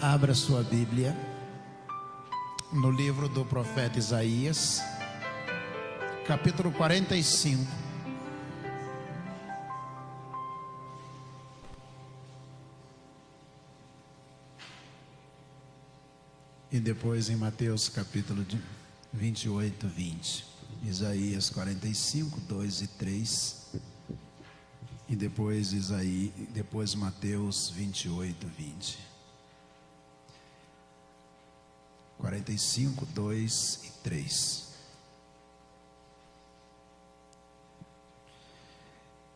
Abra sua Bíblia no livro do profeta Isaías, capítulo 45. E depois em Mateus capítulo 28, 20. Isaías 45, 2 e 3. E depois Mateus 28, 20. 45, 2 e 3.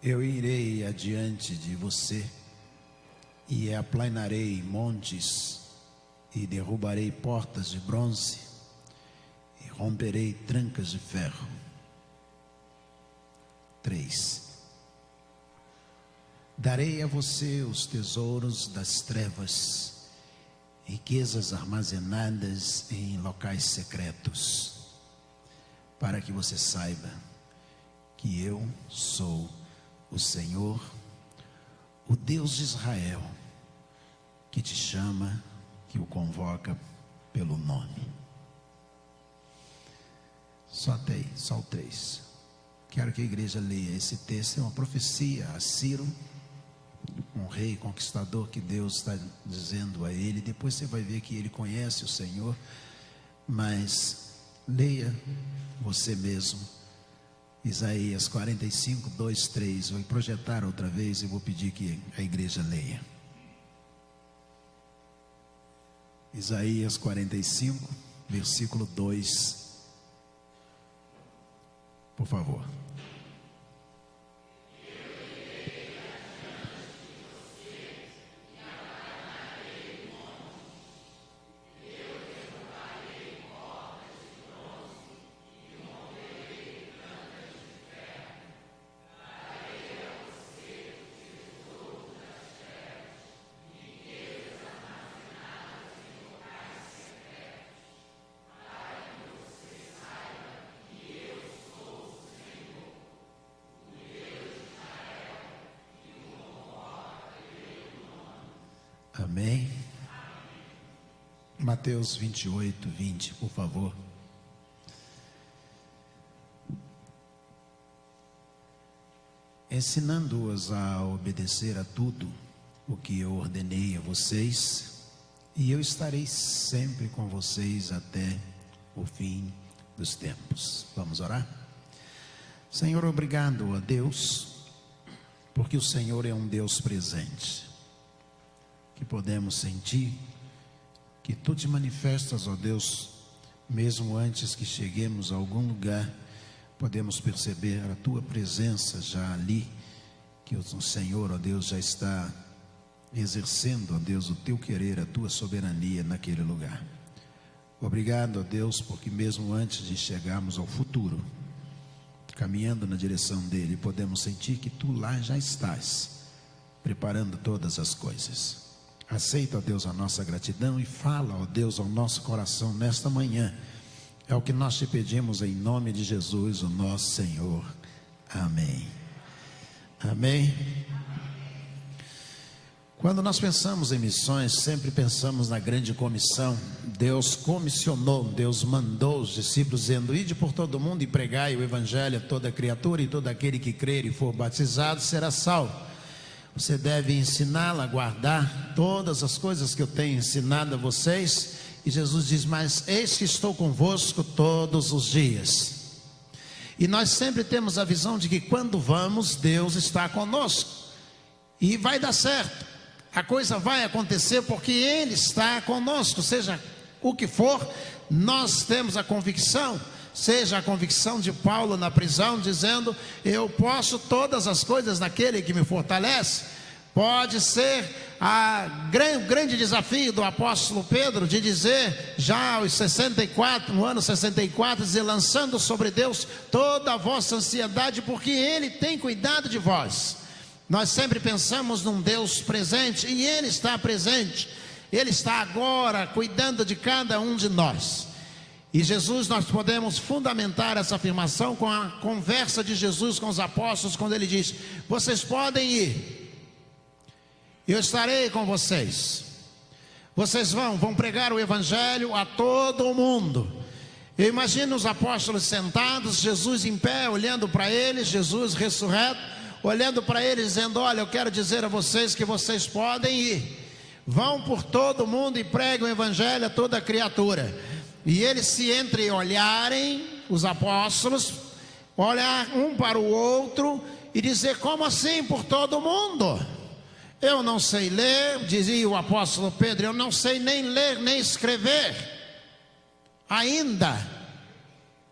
Eu irei adiante de você e aplanarei montes e derrubarei portas de bronze e romperei trancas de ferro. 3. Darei a você os tesouros das trevas, riquezas armazenadas em locais secretos, para que você saiba que eu sou o Senhor, o Deus de Israel, que te chama, que o convoca pelo nome. Só o 3. Quero que a igreja leia esse texto. É uma profecia a Ciro, um rei conquistador, que Deus está dizendo a ele. Depois você vai ver que ele conhece o Senhor, mas leia você mesmo. Isaías 45, 2, 3. Vou projetar outra vez e vou pedir que a igreja leia. Isaías 45, versículo 2. Por favor. Amém. Mateus 28, 20, por favor. Ensinando-os a obedecer a tudo o que eu ordenei a vocês, e eu estarei sempre com vocês até o fim dos tempos. Vamos orar? Senhor, obrigado a Deus, porque o Senhor é um Deus presente, que podemos sentir que Tu te manifestas, ó Deus, mesmo antes que cheguemos a algum lugar. Podemos perceber a Tua presença já ali, que o Senhor, ó Deus, já está exercendo, ó Deus, o Teu querer, a Tua soberania naquele lugar. Obrigado, ó Deus, porque mesmo antes de chegarmos ao futuro, caminhando na direção dele, podemos sentir que Tu lá já estás, preparando todas as coisas. Aceita, ó Deus, a nossa gratidão e fala, ó Deus, ao nosso coração nesta manhã. É o que nós te pedimos em nome de Jesus, o nosso Senhor. Amém. Amém. Quando nós pensamos em missões, sempre pensamos na grande comissão. Deus comissionou, Deus mandou os discípulos dizendo: ide por todo o mundo e pregai o evangelho a toda criatura, e todo aquele que crer e for batizado será salvo. Você deve ensiná-la a guardar todas as coisas que eu tenho ensinado a vocês. E Jesus diz: mas eis que estou convosco todos os dias. E nós sempre temos a visão de que quando vamos, Deus está conosco. E vai dar certo. A coisa vai acontecer porque Ele está conosco. Seja o que for, nós temos a convicção. Seja a convicção de Paulo na prisão, dizendo: eu posso todas as coisas naquele que me fortalece. Pode ser o grande desafio do apóstolo Pedro de dizer, já aos 64, no ano 64, dizer: lançando sobre Deus toda a vossa ansiedade, porque Ele tem cuidado de vós. Nós sempre pensamos num Deus presente, e Ele está presente. Ele está agora cuidando de cada um de nós. E Jesus, nós podemos fundamentar essa afirmação com a conversa de Jesus com os apóstolos, quando Ele diz: vocês podem ir, eu estarei com vocês. Vocês vão pregar o evangelho a todo mundo. Eu imagino os apóstolos sentados, Jesus em pé, olhando para eles, Jesus ressurreto, olhando para eles, dizendo: olha, eu quero dizer a vocês que vocês podem ir. Vão por todo mundo e preguem o evangelho a toda criatura. E eles se entreolharem, os apóstolos, olhar um para o outro e dizer: como assim por todo mundo? Eu não sei ler, dizia o apóstolo Pedro, eu não sei nem ler nem escrever. Ainda,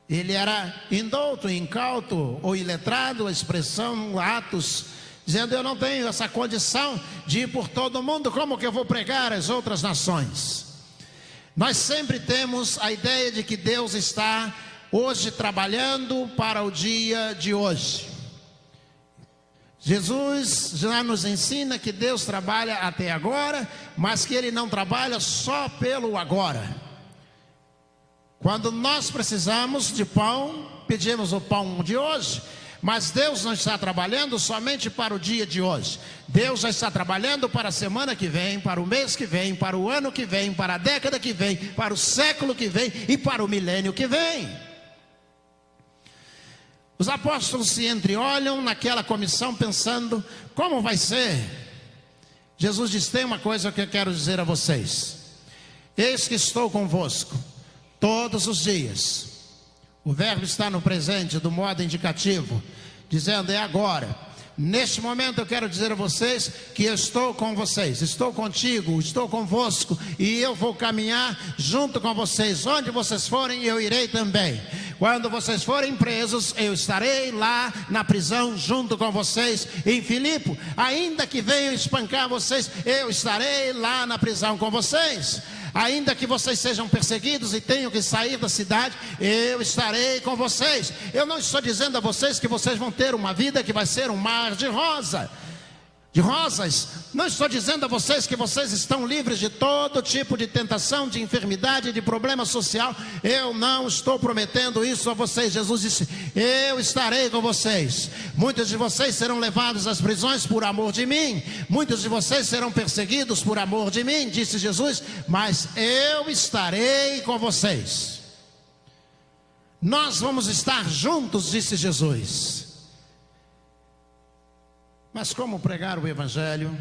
ele era indouto, incauto ou iletrado, a expressão Atos, dizendo: eu não tenho essa condição de ir por todo mundo, como que eu vou pregar às outras nações? Nós sempre temos a ideia de que Deus está hoje trabalhando para o dia de hoje. Jesus já nos ensina que Deus trabalha até agora, mas que Ele não trabalha só pelo agora. Quando nós precisamos de pão, pedimos o pão de hoje, mas Deus não está trabalhando somente para o dia de hoje. Deus já está trabalhando para a semana que vem, para o mês que vem, para o ano que vem, para a década que vem, para o século que vem e para o milênio que vem. Os apóstolos se entreolham naquela comissão pensando: como vai ser? Jesus diz: tem uma coisa que eu quero dizer a vocês. Eis que estou convosco todos os dias. O verbo está no presente do modo indicativo, dizendo: é agora. Neste momento eu quero dizer a vocês que eu estou com vocês, estou contigo, estou convosco, e eu vou caminhar junto com vocês. Onde vocês forem, eu irei também. Quando vocês forem presos, eu estarei lá na prisão junto com vocês. Em Filipe, ainda que venham espancar vocês, eu estarei lá na prisão com vocês. Ainda que vocês sejam perseguidos e tenham que sair da cidade, eu estarei com vocês. Eu não estou dizendo a vocês que vocês vão ter uma vida que vai ser um mar de rosas. Não estou dizendo a vocês que vocês estão livres de todo tipo de tentação, de enfermidade, de problema social. Eu não estou prometendo isso a vocês. Jesus disse: eu estarei com vocês. Muitos de vocês serão levados às prisões por amor de mim. Muitos de vocês serão perseguidos por amor de mim, disse Jesus. Mas eu estarei com vocês. Nós vamos estar juntos, disse Jesus. Mas como pregar o evangelho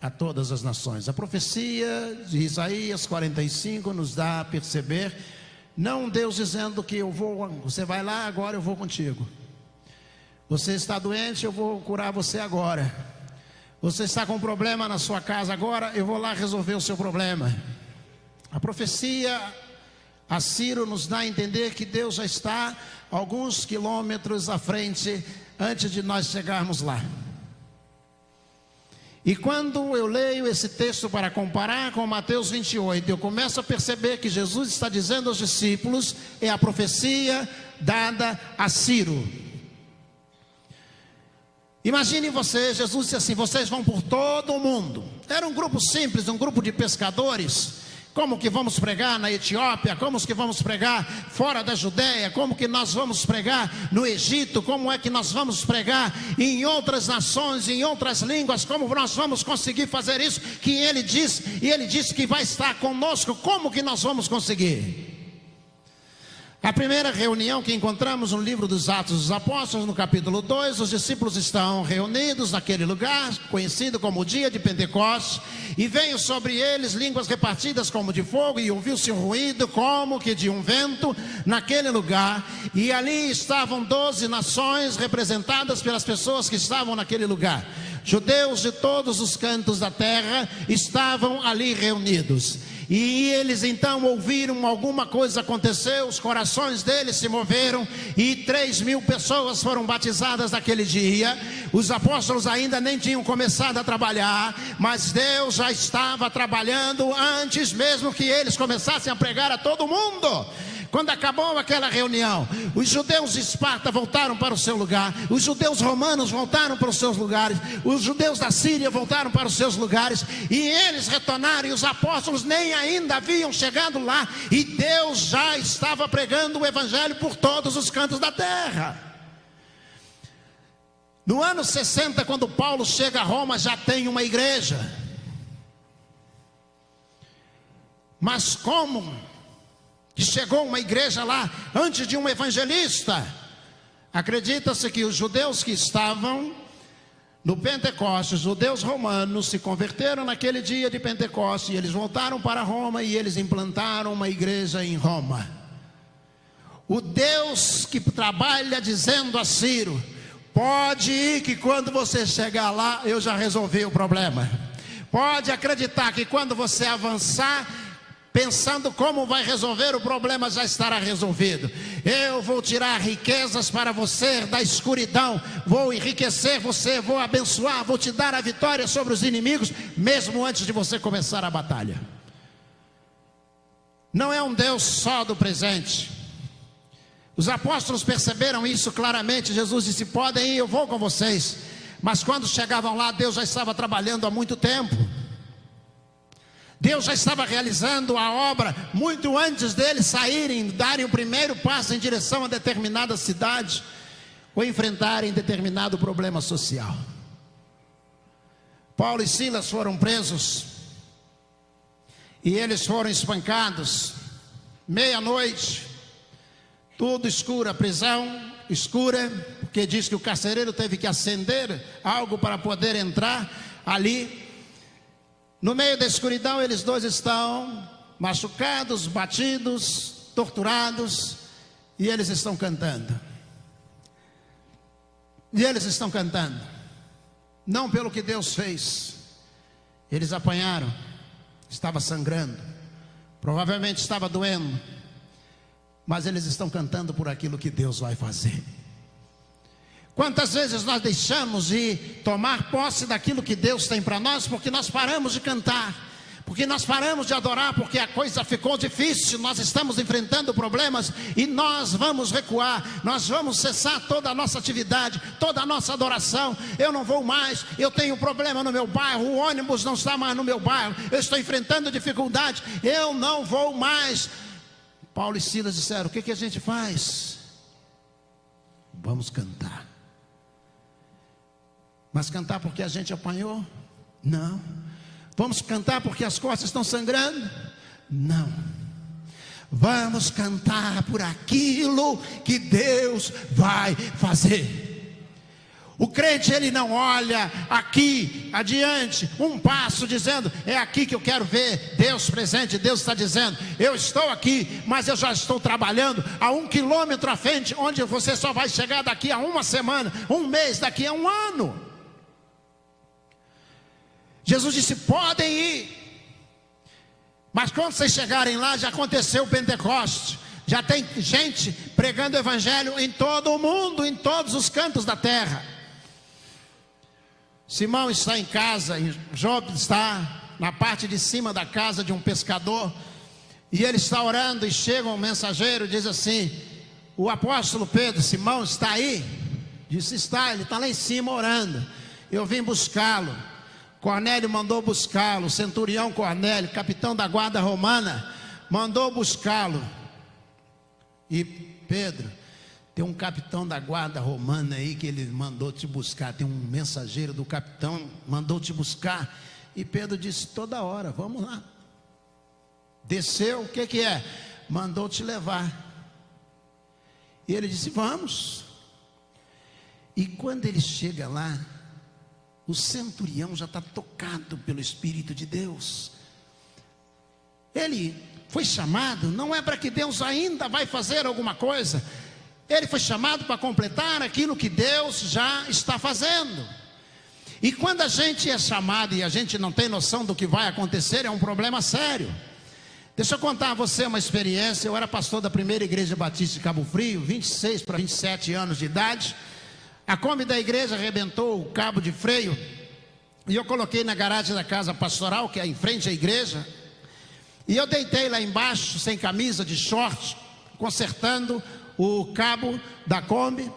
a todas as nações? A profecia de Isaías 45 nos dá a perceber, não Deus dizendo que você vai lá agora, eu vou contigo. Você está doente, eu vou curar você agora. Você está com um problema na sua casa agora, eu vou lá resolver o seu problema. A profecia a Ciro nos dá a entender que Deus já está alguns quilômetros à frente antes de nós chegarmos lá. E quando eu leio esse texto para comparar com Mateus 28, eu começo a perceber que Jesus está dizendo aos discípulos, é a profecia dada a Ciro. Imagine você, Jesus disse assim: vocês vão por todo o mundo. Era um grupo simples, um grupo de pescadores. Como que vamos pregar na Etiópia? Como que vamos pregar fora da Judéia? Como que nós vamos pregar no Egito? Como é que nós vamos pregar em outras nações, em outras línguas? Como nós vamos conseguir fazer isso que ele diz? E ele disse que vai estar conosco. Como que nós vamos conseguir? A primeira reunião que encontramos no livro dos Atos dos Apóstolos, no capítulo 2, os discípulos estão reunidos naquele lugar, conhecido como o dia de Pentecostes, e veio sobre eles línguas repartidas como de fogo, e ouviu-se um ruído como que de um vento naquele lugar, e ali estavam 12 nações representadas pelas pessoas que estavam naquele lugar. Judeus de todos os cantos da terra estavam ali reunidos. E eles então ouviram alguma coisa aconteceu, os corações deles se moveram e 3.000 pessoas foram batizadas naquele dia. Os apóstolos ainda nem tinham começado a trabalhar, mas Deus já estava trabalhando antes mesmo que eles começassem a pregar a todo mundo. Quando acabou aquela reunião, os judeus de Esparta voltaram para o seu lugar, os judeus romanos voltaram para os seus lugares, os judeus da Síria voltaram para os seus lugares, e eles retornaram, e os apóstolos nem ainda haviam chegado lá, e Deus já estava pregando o evangelho por todos os cantos da terra. No ano 60, quando Paulo chega a Roma, já tem uma igreja. Mas como que chegou uma igreja lá antes de um evangelista? Acredita-se que os judeus que estavam no Pentecostes, os judeus romanos, se converteram naquele dia de Pentecostes, e eles voltaram para Roma e eles implantaram uma igreja em Roma. O Deus que trabalha dizendo a Ciro: pode ir que quando você chegar lá eu já resolvi o problema. Pode acreditar que quando você avançar, pensando como vai resolver o problema, já estará resolvido. Eu vou tirar riquezas para você da escuridão, vou enriquecer você, vou abençoar, vou te dar a vitória sobre os inimigos, mesmo antes de você começar a batalha. Não é um Deus só do presente. Os apóstolos perceberam isso claramente. Jesus disse: podem ir, eu vou com vocês. Mas quando chegavam lá, Deus já estava trabalhando há muito tempo. Deus já estava realizando a obra muito antes deles saírem, darem o primeiro passo em direção a determinada cidade ou enfrentarem determinado problema social. Paulo e Silas foram presos e eles foram espancados. Meia-noite, tudo escuro, a prisão escura, porque diz que o carcereiro teve que acender algo para poder entrar ali. No meio da escuridão, eles dois estão machucados, batidos, torturados, e eles estão cantando. E eles estão cantando, não pelo que Deus fez. Eles apanharam, estava sangrando, provavelmente estava doendo, mas eles estão cantando por aquilo que Deus vai fazer. Quantas vezes nós deixamos de tomar posse daquilo que Deus tem para nós, porque nós paramos de cantar, porque nós paramos de adorar, porque a coisa ficou difícil, nós estamos enfrentando problemas e nós vamos recuar, nós vamos cessar toda a nossa atividade, toda a nossa adoração. Eu não vou mais, eu tenho problema no meu bairro, o ônibus não está mais no meu bairro, eu estou enfrentando dificuldade, eu não vou mais. Paulo e Silas disseram: o que a gente faz? Vamos cantar. Mas cantar porque a gente apanhou? Não. Vamos cantar porque as costas estão sangrando? Não. Vamos cantar por aquilo que Deus vai fazer. O crente, ele não olha aqui adiante, um passo, dizendo: é aqui que eu quero ver Deus presente. Deus está dizendo: eu estou aqui, mas eu já estou trabalhando a 1 quilômetro à frente, onde você só vai chegar daqui a uma semana, um mês, daqui a um ano. Jesus disse: podem ir. Mas quando vocês chegarem lá, já aconteceu o Pentecoste. Já tem gente pregando o evangelho em todo o mundo, em todos os cantos da terra. Simão está em casa, Job está na parte de cima da casa de um pescador, e ele está orando, e chega um mensageiro, diz assim: o apóstolo Pedro, Simão, está aí? Disse: está, ele está lá em cima orando, eu vim buscá-lo. Cornélio mandou buscá-lo, o centurião Cornélio, capitão da guarda romana, mandou buscá-lo. E Pedro: tem um capitão da guarda romana aí que ele mandou te buscar, tem um mensageiro do capitão, mandou te buscar. E Pedro disse: toda hora, vamos lá. Desceu, o que é? Mandou te levar. E ele disse: vamos. E quando ele chega lá, o centurião já está tocado pelo Espírito de Deus. Ele foi chamado, não é para que Deus ainda vai fazer alguma coisa. Ele foi chamado para completar aquilo que Deus já está fazendo. E quando a gente é chamado e a gente não tem noção do que vai acontecer, é um problema sério. Deixa eu contar a você uma experiência. Eu era pastor da primeira igreja batista de Cabo Frio, 26 para 27 anos de idade. A Kombi da igreja arrebentou o cabo de freio, e eu coloquei na garagem da casa pastoral, que é em frente à igreja, e eu deitei lá embaixo, sem camisa, de short, consertando o cabo da Kombi.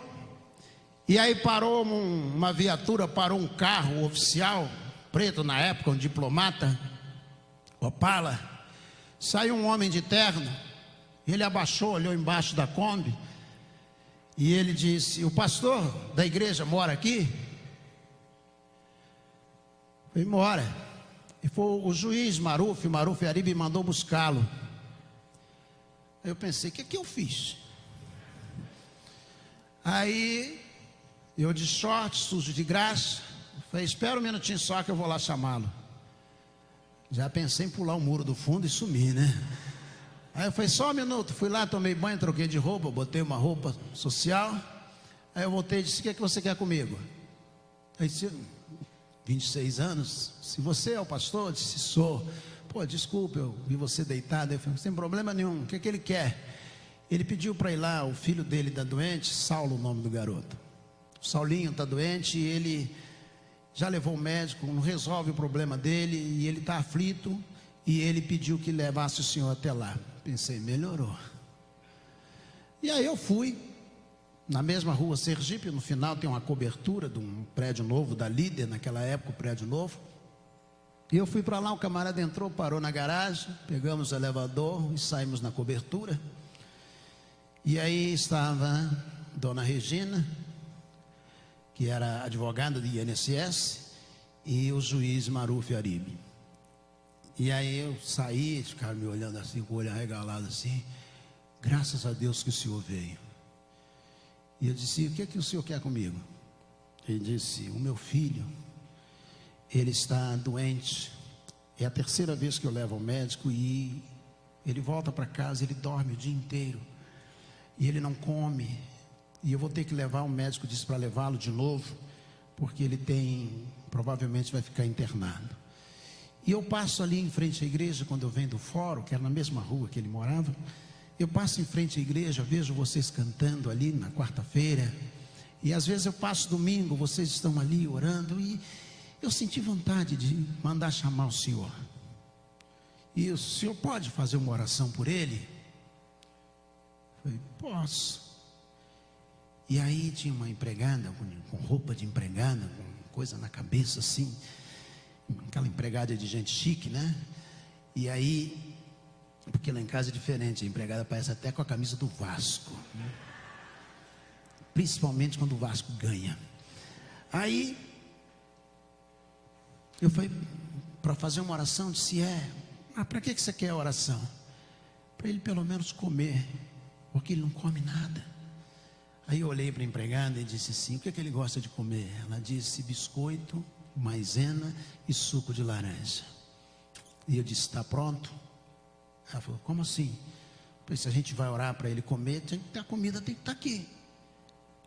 E aí parou uma viatura, parou um carro oficial, preto na época, um diplomata, Opala. Saiu um homem de terno, ele abaixou, olhou embaixo da Kombi, e ele disse: o pastor da igreja mora aqui? Eu falei: mora. E foi o juiz Maruf Aribe mandou buscá-lo. Aí eu pensei, o que eu fiz? Aí, eu de short, sujo de graça, falei, espera um minutinho só que eu vou lá chamá-lo. Já pensei em pular o muro do fundo e sumir, né? Aí eu falei, só um minuto, fui lá, tomei banho, troquei de roupa, botei uma roupa social. Aí eu voltei e disse, o que é que você quer comigo? Aí disse, 26 anos, se você é o pastor, eu disse, sou. Pô, desculpa, eu vi você deitado. Eu falei, sem problema nenhum, o que é que ele quer? Ele pediu para ir lá, o filho dele está doente, Saulo, o nome do garoto. O Saulinho está doente e ele já levou o médico, não resolve o problema dele e ele está aflito e ele pediu que levasse o senhor até lá. Pensei, melhorou. E aí eu fui, na mesma rua Sergipe, no final tem uma cobertura de um prédio novo da Líder, naquela época o prédio novo. E eu fui para lá, o camarada entrou, parou na garagem, pegamos o elevador e saímos na cobertura. E aí estava Dona Regina, que era advogada do INSS, e o juiz Maruf Aribe. E aí eu saí, eles ficaram me olhando assim, com o olho arregalado assim, graças a Deus que o senhor veio. E eu disse, o que é que o senhor quer comigo? Ele disse, o meu filho, ele está doente, é a terceira vez que eu levo ao médico e ele volta para casa, ele dorme o dia inteiro. E ele não come, e eu vou ter que levar, o médico disse para levá-lo de novo, porque ele provavelmente vai ficar internado. E eu passo ali em frente à igreja, quando eu venho do fórum, que era na mesma rua que ele morava, eu passo em frente à igreja, vejo vocês cantando ali na quarta-feira, e às vezes eu passo domingo, vocês estão ali orando, e eu senti vontade de mandar chamar o senhor. E o senhor pode fazer uma oração por ele? Falei, posso. E aí tinha uma empregada com roupa de empregada, com coisa na cabeça assim, aquela empregada de gente chique, né? E aí, porque lá em casa é diferente, a empregada parece até com a camisa do Vasco, né? Principalmente quando o Vasco ganha. Aí eu falei, para fazer uma oração, disse, para que você quer a oração? Para ele pelo menos comer, porque ele não come nada. Aí eu olhei para a empregada e disse assim, o que é que ele gosta de comer? Ela disse, biscoito, maisena e suco de laranja. E eu disse, está pronto? Ela falou, como assim? Falei, se a gente vai orar para ele comer, a comida tem que estar aqui.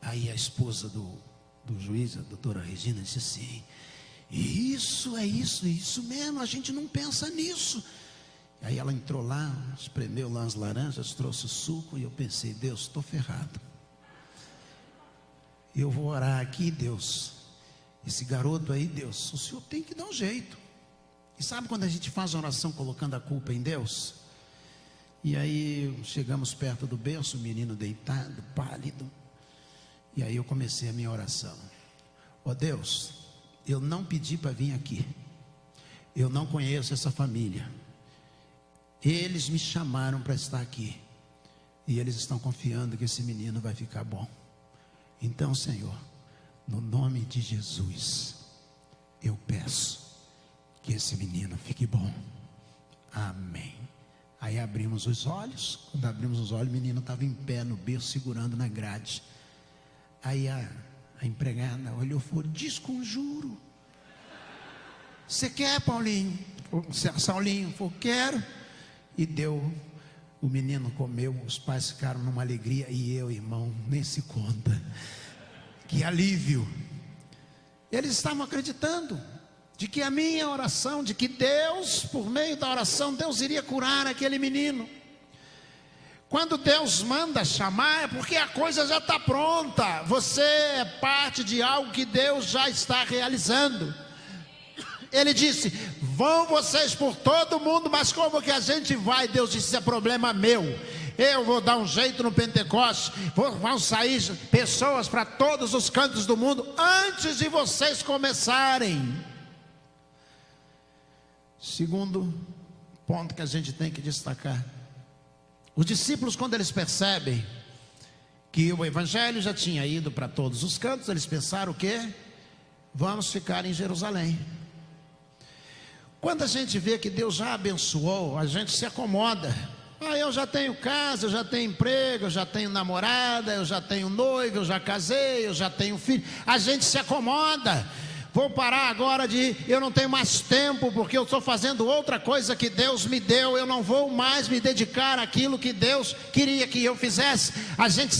Aí a esposa do juiz, a doutora Regina, disse assim, isso mesmo, a gente não pensa nisso. Aí ela entrou lá, espremeu lá as laranjas, trouxe o suco, e eu pensei, Deus, estou ferrado. Eu vou orar aqui, Deus, esse garoto aí, Deus, o senhor tem que dar um jeito. E sabe quando a gente faz uma oração colocando a culpa em Deus? E aí chegamos perto do berço, o menino deitado, pálido. E aí eu comecei a minha oração. Ó Deus, eu não pedi para vir aqui. Eu não conheço essa família. Eles me chamaram para estar aqui. E eles estão confiando que esse menino vai ficar bom. Então, Senhor, no nome de Jesus, eu peço que esse menino fique bom. Amém. Aí abrimos os olhos. Quando abrimos os olhos, o menino estava em pé no berço, segurando na grade. Aí a empregada olhou e falou, desconjuro. Você quer, Paulinho? Saulinho? Falou, quero. E deu. O menino comeu, os pais ficaram numa alegria. E eu, irmão, nem se conta. Que alívio. Eles estavam acreditando de que a minha oração, de que Deus, por meio da oração, Deus iria curar aquele menino. Quando Deus manda chamar, é porque a coisa já está pronta. Você é parte de algo que Deus já está realizando. Ele disse, vão vocês por todo mundo, mas como que a gente vai? Deus disse, isso é problema meu. Eu vou dar um jeito no Pentecoste. Vão sair pessoas para todos os cantos do mundo antes de vocês começarem. Segundo ponto que a gente tem que destacar. Os discípulos, quando eles percebem que o evangelho já tinha ido para todos os cantos, eles pensaram o quê? Vamos ficar em Jerusalém. Quando a gente vê que Deus já abençoou, a gente se acomoda. Eu já tenho casa, eu já tenho emprego, eu já tenho namorada, eu já tenho noivo, eu já casei, eu já tenho filho. A gente se acomoda. Vou parar agora eu não tenho mais tempo, porque eu estou fazendo outra coisa que Deus me deu. Eu não vou mais me dedicar àquilo que Deus queria que eu fizesse. A gente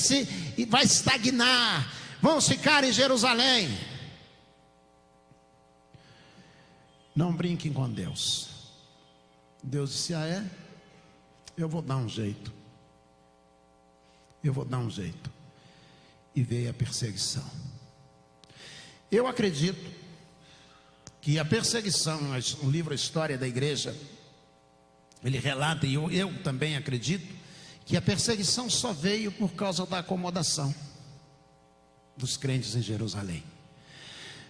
vai estagnar. Vamos ficar em Jerusalém. Não brinquem com Deus. Deus disse: eu vou dar um jeito. Eu vou dar um jeito. E veio a perseguição. Eu acredito que a perseguição, o livro A História da Igreja, ele relata, e eu também acredito, que a perseguição só veio por causa da acomodação dos crentes em Jerusalém.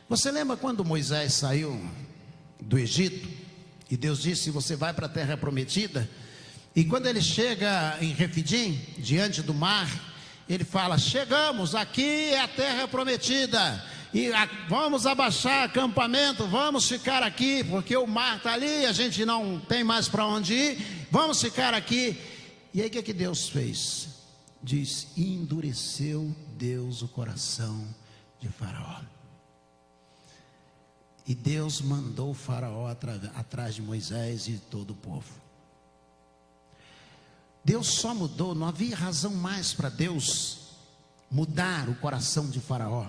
Você lembra quando Moisés saiu do Egito, e Deus disse: você vai para a terra prometida? E quando ele chega em Refidim, diante do mar, ele fala: chegamos, aqui é a terra prometida, e vamos abaixar acampamento, vamos ficar aqui, porque o mar está ali, a gente não tem mais para onde ir, vamos ficar aqui. E aí o que Deus fez? Diz: endureceu Deus o coração de Faraó. E Deus mandou o Faraó atrás de Moisés e todo o povo. Deus só mudou, não havia razão mais para Deus mudar o coração de Faraó.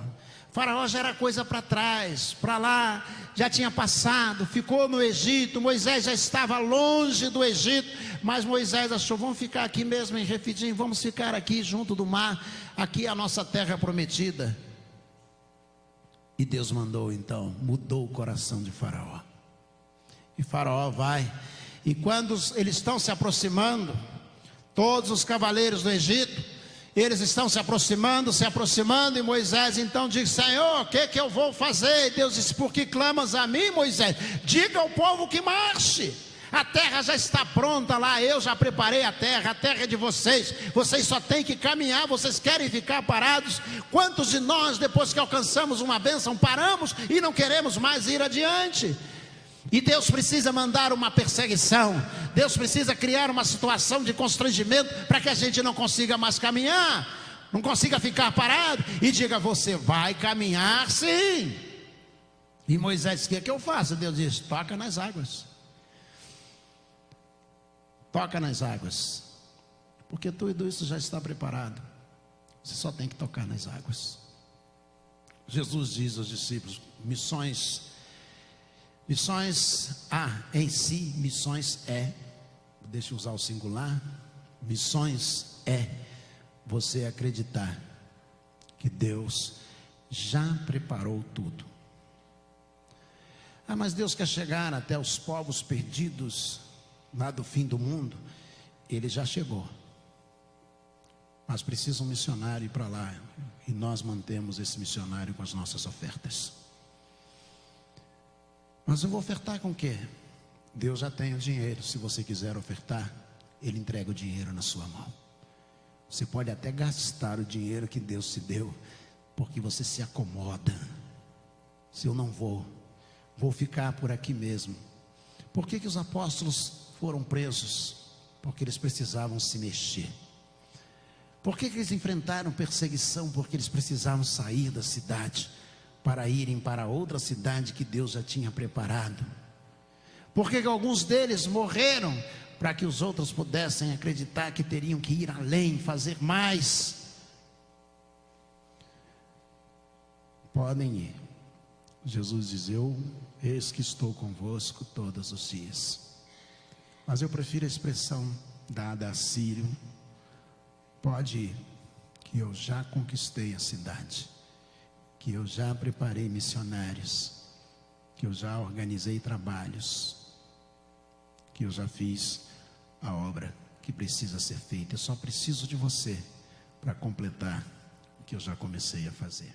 Faraó já era coisa para trás, para lá, já tinha passado, ficou no Egito. Moisés já estava longe do Egito, mas Moisés achou: vamos ficar aqui mesmo em Refidim, vamos ficar aqui junto do mar, aqui é a nossa terra prometida. E Deus mandou então, mudou o coração de Faraó. E Faraó vai, e quando eles estão se aproximando, todos os cavaleiros do Egito, eles estão se aproximando, e Moisés então diz: Senhor, o que eu vou fazer? E Deus disse: por que clamas a mim, Moisés? Diga ao povo que marche. A terra já está pronta lá, eu já preparei a terra é de vocês. Vocês só têm que caminhar, vocês querem ficar parados? Quantos de nós, depois que alcançamos uma bênção, paramos e não queremos mais ir adiante? E Deus precisa mandar uma perseguição, Deus precisa criar uma situação de constrangimento para que a gente não consiga mais caminhar, não consiga ficar parado e diga: você vai caminhar sim. E Moisés disse: o que eu faço? Deus disse: toca nas águas. Toca nas águas, porque tudo isso já está preparado, você só tem que tocar nas águas. Jesus diz aos discípulos: missões há em si, missões é, deixa eu usar o singular, missões é você acreditar que Deus já preparou tudo. Mas Deus quer chegar até os povos perdidos lá do fim do mundo. Ele já chegou, mas precisa um missionário ir para lá, e nós mantemos esse missionário com as nossas ofertas. Mas eu vou ofertar com o quê? Deus já tem o dinheiro. Se você quiser ofertar, Ele entrega o dinheiro na sua mão. Você pode até gastar o dinheiro que Deus te deu, porque você se acomoda. Se eu não vou ficar por aqui mesmo. Por que os apóstolos foram presos? Porque eles precisavam se mexer. Por que eles enfrentaram perseguição? Porque eles precisavam sair da cidade para irem para outra cidade que Deus já tinha preparado. Por que alguns deles morreram? Para que os outros pudessem acreditar que teriam que ir além, fazer mais. Podem ir. Jesus diz: eis que estou convosco todos os dias. Mas eu prefiro a expressão dada a Sírio: pode ir, que eu já conquistei a cidade, que eu já preparei missionários, que eu já organizei trabalhos, que eu já fiz a obra que precisa ser feita. Eu só preciso de você para completar o que eu já comecei a fazer.